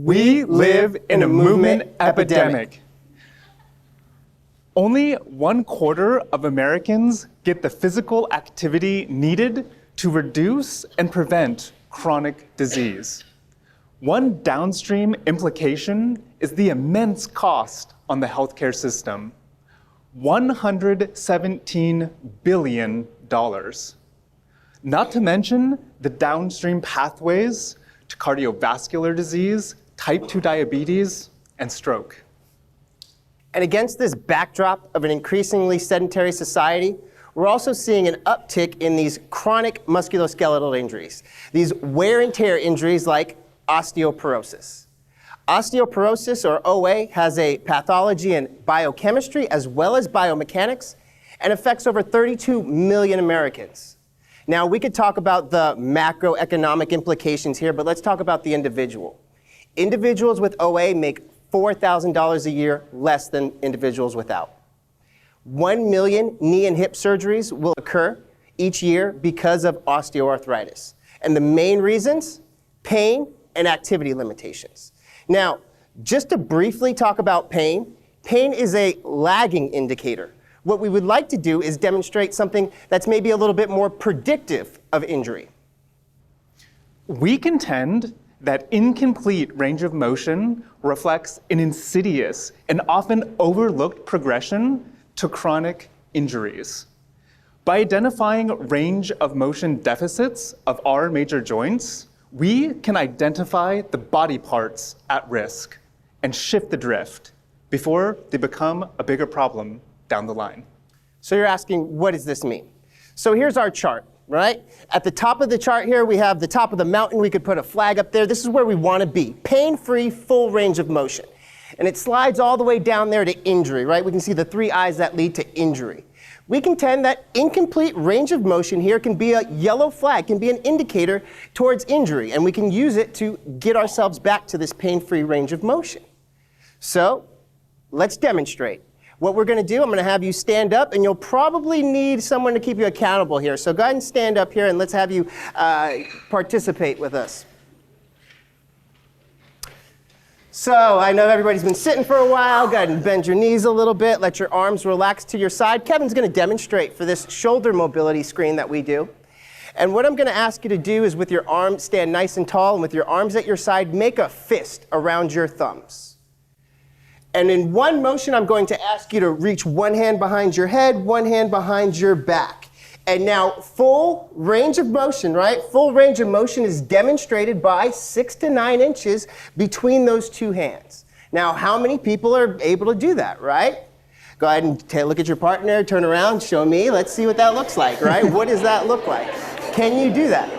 We live in a movement epidemic. Only 1/4 of Americans get the physical activity needed to reduce and prevent chronic disease. One downstream implication is the immense cost on the healthcare system, $117 billion. Not to mention the downstream pathways to cardiovascular disease, type 2 diabetes, and stroke. And against this backdrop of an increasingly sedentary society, we're also seeing an uptick in these chronic musculoskeletal injuries, these wear and tear injuries like osteoporosis. Osteoporosis, or OA, has a pathology in biochemistry as well as biomechanics and affects over 32 million Americans. Now, we could talk about the macroeconomic implications here, but let's talk about the individual. Individuals with OA make $4,000 a year less than individuals without. 1 million knee and hip surgeries will occur each year because of osteoarthritis. And the main reasons? Pain and activity limitations. Now, just to briefly talk about pain, pain is a lagging indicator. What we would like to do is demonstrate something that's maybe a little bit more predictive of injury. We contend that incomplete range of motion reflects an insidious and often overlooked progression to chronic injuries. By identifying range of motion deficits of our major joints, we can identify the body parts at risk and shift the drift before they become a bigger problem down the line. So you're asking, what does this mean? So here's our chart, right? At the top of the chart here, we have the top of the mountain. We could put a flag up there. This is where we want to be. Pain-free, full range of motion. And it slides all the way down there to injury, right? We can see the 3 eyes that lead to injury. We contend that incomplete range of motion here can be a yellow flag, can be an indicator towards injury, and we can use it to get ourselves back to this pain-free range of motion. So let's demonstrate. What we're going to do, I'm going to have you stand up, and you'll probably need someone to keep you accountable here. So go ahead and stand up here, and let's have you participate with us. So I know everybody's been sitting for a while. Go ahead and bend your knees a little bit. Let your arms relax to your side. Kevin's going to demonstrate for this shoulder mobility screen that we do. And what I'm going to ask you to do is with your arms, stand nice and tall, and with your arms at your side, make a fist around your thumbs. And in one motion, I'm going to ask you to reach one hand behind your head, one hand behind your back. And now full range of motion, right? Full range of motion is demonstrated by 6 to 9 inches between those two hands. Now, how many people are able to do that, right? Go ahead and look at your partner, turn around, show me. Let's see what that looks like, right? What does that look like? Can you do that?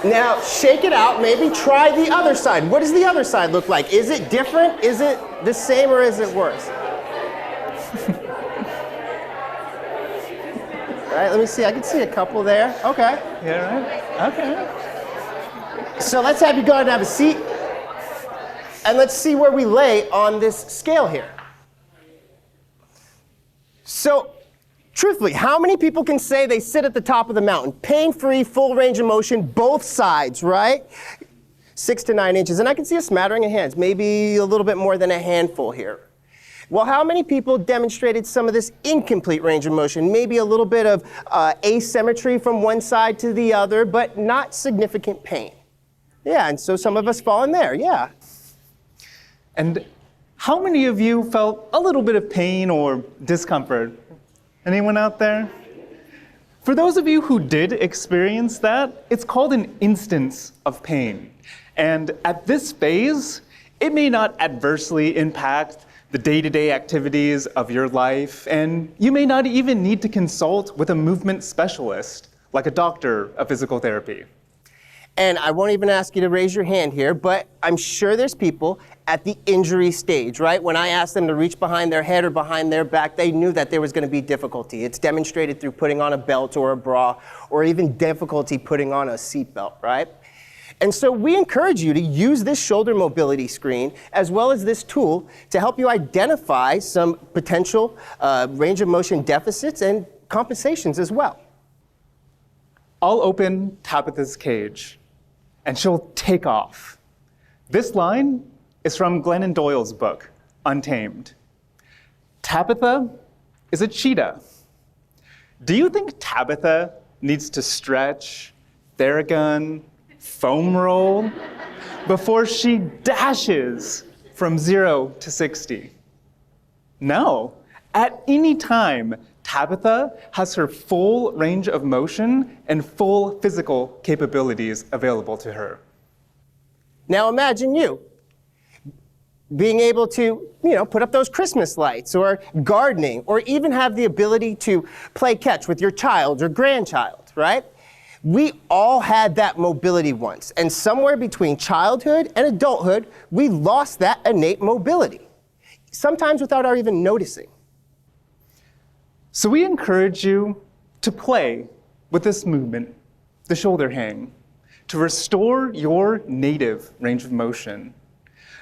Now, shake it out. Maybe try the other side. What does the other side look like? Is it different? Is it the same, or is it worse? All right, let me see. I can see a couple there. Okay. Yeah, right? Okay. So let's have you go ahead and have a seat. And let's see where we lay on this scale here. So, truthfully, how many people can say they sit at the top of the mountain? Pain-free, full range of motion, both sides, right? 6 to 9 inches. And I can see a smattering of hands, maybe a little bit more than a handful here. Well, how many people demonstrated some of this incomplete range of motion? Maybe a little bit of asymmetry from one side to the other, but not significant pain. Yeah, and so some of us fall in there, yeah. And how many of you felt a little bit of pain or discomfort? Anyone out there? For those of you who did experience that, it's called an instance of pain. And at this phase, it may not adversely impact the day-to-day activities of your life, and you may not even need to consult with a movement specialist, like a doctor of physical therapy. And I won't even ask you to raise your hand here, but I'm sure there's people at the injury stage, right? When I asked them to reach behind their head or behind their back, they knew that there was going to be difficulty. It's demonstrated through putting on a belt or a bra, or even difficulty putting on a seatbelt, right? And so we encourage you to use this shoulder mobility screen as well as this tool to help you identify some potential range of motion deficits and compensations as well. I'll open Tabitha's cage, and she'll take off. This line is from Glennon Doyle's book, Untamed. Tabitha is a cheetah. Do you think Tabitha needs to stretch, Theragun, foam roll before she dashes from 0 to 60? No. At any time, Tabitha has her full range of motion and full physical capabilities available to her. Now imagine you being able to, put up those Christmas lights, or gardening, or even have the ability to play catch with your child or grandchild, right? We all had that mobility once, and somewhere between childhood and adulthood, we lost that innate mobility, sometimes without our even noticing. So we encourage you to play with this movement, the shoulder hang, to restore your native range of motion.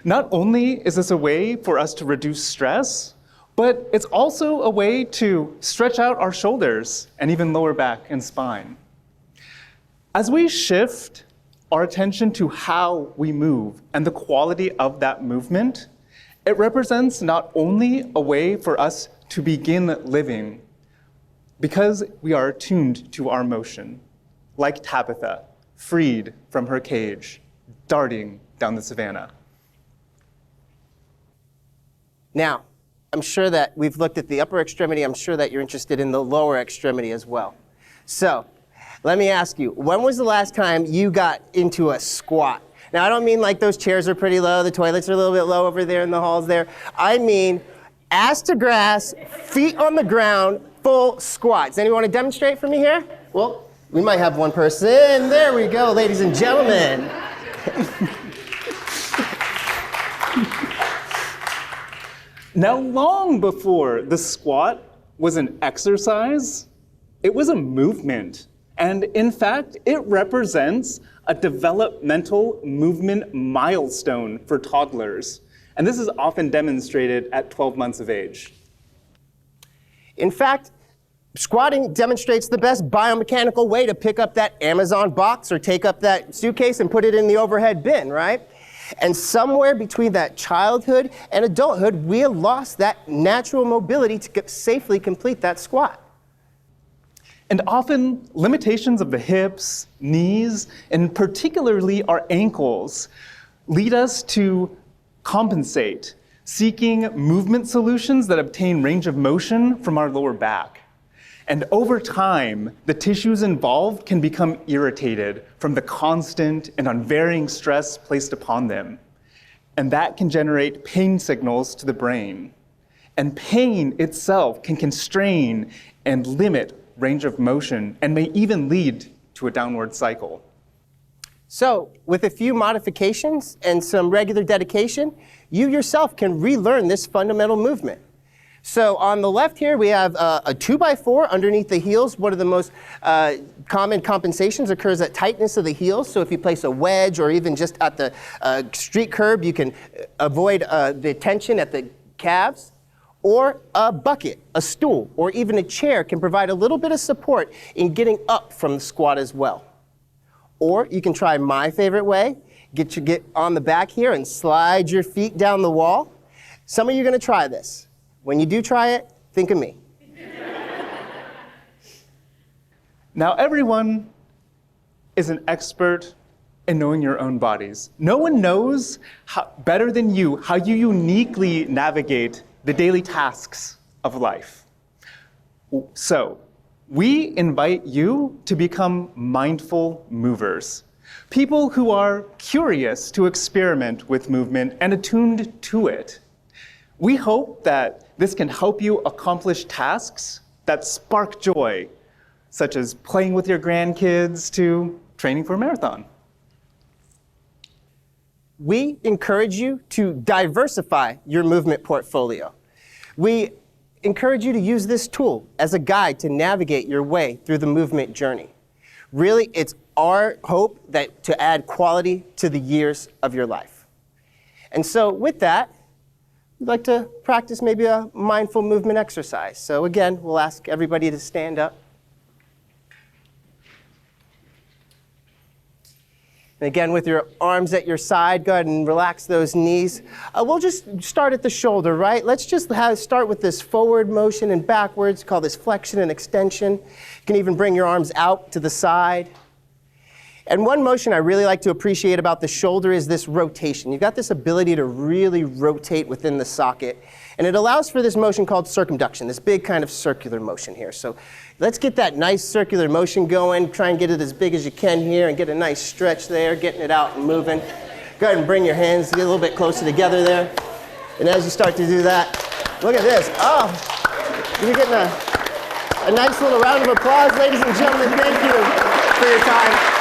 Not only is this a way for us to reduce stress, but it's also a way to stretch out our shoulders and even lower back and spine. As we shift our attention to how we move and the quality of that movement, it represents not only a way for us to begin living, because we are attuned to our motion, like Tabitha, freed from her cage, darting down the savannah. Now, I'm sure that we've looked at the upper extremity. I'm sure that you're interested in the lower extremity as well. So, let me ask you, when was the last time you got into a squat? Now, I don't mean like those chairs are pretty low, the toilets are a little bit low over there in the halls there. I mean, ass to grass, feet on the ground, full squat. Does anyone want to demonstrate for me here? Well, we might have one person. There we go, ladies and gentlemen. Now, long before the squat was an exercise, it was a movement. And in fact, it represents a developmental movement milestone for toddlers. And this is often demonstrated at 12 months of age. In fact, squatting demonstrates the best biomechanical way to pick up that Amazon box or take up that suitcase and put it in the overhead bin, right? And somewhere between that childhood and adulthood, we have lost that natural mobility to safely complete that squat. And often, limitations of the hips, knees, and particularly our ankles lead us to compensate, seeking movement solutions that obtain range of motion from our lower back. And over time, the tissues involved can become irritated from the constant and unvarying stress placed upon them. And that can generate pain signals to the brain. And pain itself can constrain and limit range of motion and may even lead to a downward cycle. So, with a few modifications and some regular dedication, you yourself can relearn this fundamental movement. So on the left here, we have a 2x4 underneath the heels. One of the most common compensations occurs at tightness of the heels. So if you place a wedge or even just at the street curb, you can avoid the tension at the calves. Or a bucket, a stool, or even a chair can provide a little bit of support in getting up from the squat as well. Or you can try my favorite way, get on the back here and slide your feet down the wall. Some of you are going to try this. When you do try it, think of me. Now, everyone is an expert in knowing your own bodies. No one knows better than you how you uniquely navigate the daily tasks of life. So, we invite you to become mindful movers, people who are curious to experiment with movement and attuned to it. We hope that this can help you accomplish tasks that spark joy, such as playing with your grandkids to training for a marathon. We encourage you to diversify your movement portfolio. We encourage you to use this tool as a guide to navigate your way through the movement journey. Really, it's our hope that to add quality to the years of your life. And so with that, we'd like to practice maybe a mindful movement exercise. So again, we'll ask everybody to stand up. And again, with your arms at your side, go ahead and relax those knees. We'll just start at the shoulder, right? Let's just start with this forward motion and backwards, call this flexion and extension. You can even bring your arms out to the side. And one motion I really like to appreciate about the shoulder is this rotation. You've got this ability to really rotate within the socket. And it allows for this motion called circumduction, this big kind of circular motion here. So let's get that nice circular motion going. Try and get it as big as you can here and get a nice stretch there, getting it out and moving. Go ahead and bring your hands a little bit closer together there. And as you start to do that, look at this. Oh, you're getting a nice little round of applause, ladies and gentlemen. Thank you for your time.